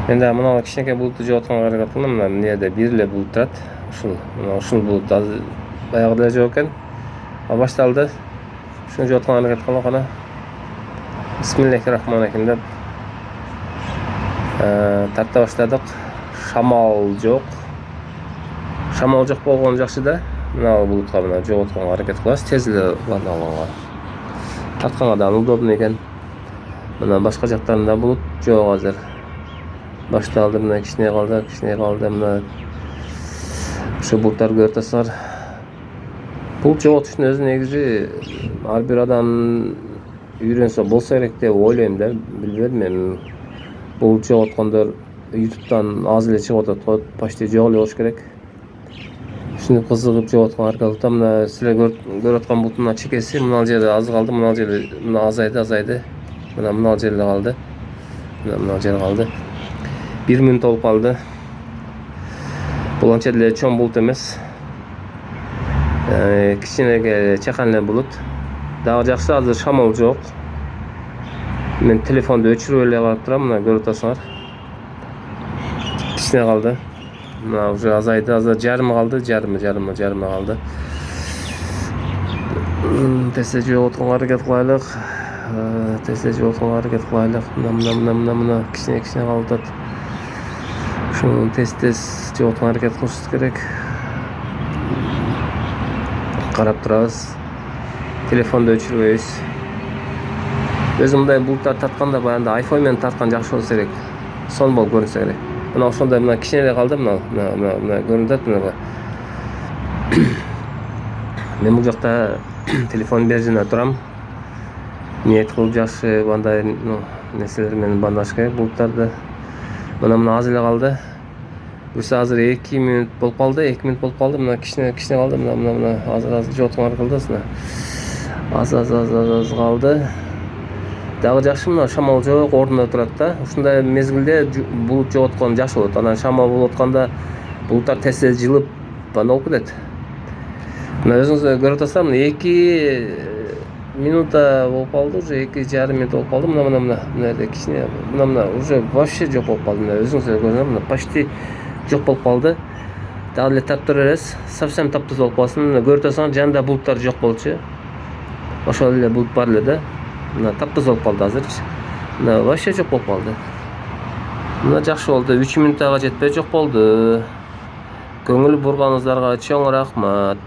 Endi mына кичинекей булутты жооп атканга аракет кылдым. Мына эмнеде бир эле булут турат. Ушул булут азыр баягыда жок экен. Башталды. Ушуну жооп атканга аракет кылдым кана. Бисмиллахиррахманиррахим деп тарта баштадык. Шамал жок. Шамал жок болгону жакшы да. Мына булутка мына жооп атканга аракет кылабыз. Тез эле уланып алганга. Тартканга да удобный экен. Мына башка жактарында булут жок азыр. Башталды, мына кичине калды, мына ушу булуттарды көрүп атасыздар. Булут жоготуштун өзү негизи ар бир адам үйрөнсө болсо керек деп ойлойм да. Билбедим мен. Булут жоготкондор YouTube'дан аз эле чыгып атат го, почти жок эле болуш керек. Ушуну кызыгып жоготканга аракет кылам. Мына силер көрүп аткан булуттун мына чекеси мына жерде аз калды, мына жерде мына азайды. Мына жерде калды. Мына жер калды. 1 минут болуп калды. Бул анча деле чоң булут эмес. Кичинеге чакан эле булут. Дагы жакшы, азыр шамал жок. Мен телефонду өчүрүп эле карап турам, мына көрүп атасыңар. Кичине калды. Мына уже азайды, азыр жарымы калды, жарымы калды. Тезде жооп атканга аракет кылайлык. Мына кичине калып атат. Ушуну тез жооп атканга аракет кылышыбыз керек. Карап турабыз. Телефонду өчүрбөйбүз. Өзүм мындай булуттарды тартканда баягында iPhone менен тарткан жакшы болсо керек. Сон болуп көрүнсө керек. Мына ошондой мына кичине эле калды, мына көрүнүп атат мына. Мен бул жакта телефон бержине турам. Ниет кылып жакшы мындай нерселер менен бандаш керек булуттарды. Мына аз эле калды. Буюрса азыр 2 минут болуп калды, мына кичине калды, мына азыр жооп атканга аракет кылабыз. Аз калды. Дагы жакшы, мына шамал жок, ордунда турат да. Ушундай мезгилде булут жоготкон жакшы болот. Анан шамал болуп атканда булуттар тез жылып банда болуп кетет. Мына өзүңүздөр көрүп атасыздар, мына 2 минута болуп калды, уже 2,5 минут болуп калды. Мына жерде кичине, мына уже вообще жок болуп калды. Мына өзүңүздөр көрүңүздөр, мына почти жок болуп калды. Дагы эле таптыра бересиз. Совсем таптыз болуп калсын. Мына көрүп атасыңар, жанында булуттар жок болчу. Ошол эле булут бар эле да. Мына таптыз болуп калды азырчы. Мына вообще жок болуп калды. Мына жакшы болду. 3 минуттага жетпей жок болду. Көңүл бурганыңыздарга чоң рахмат.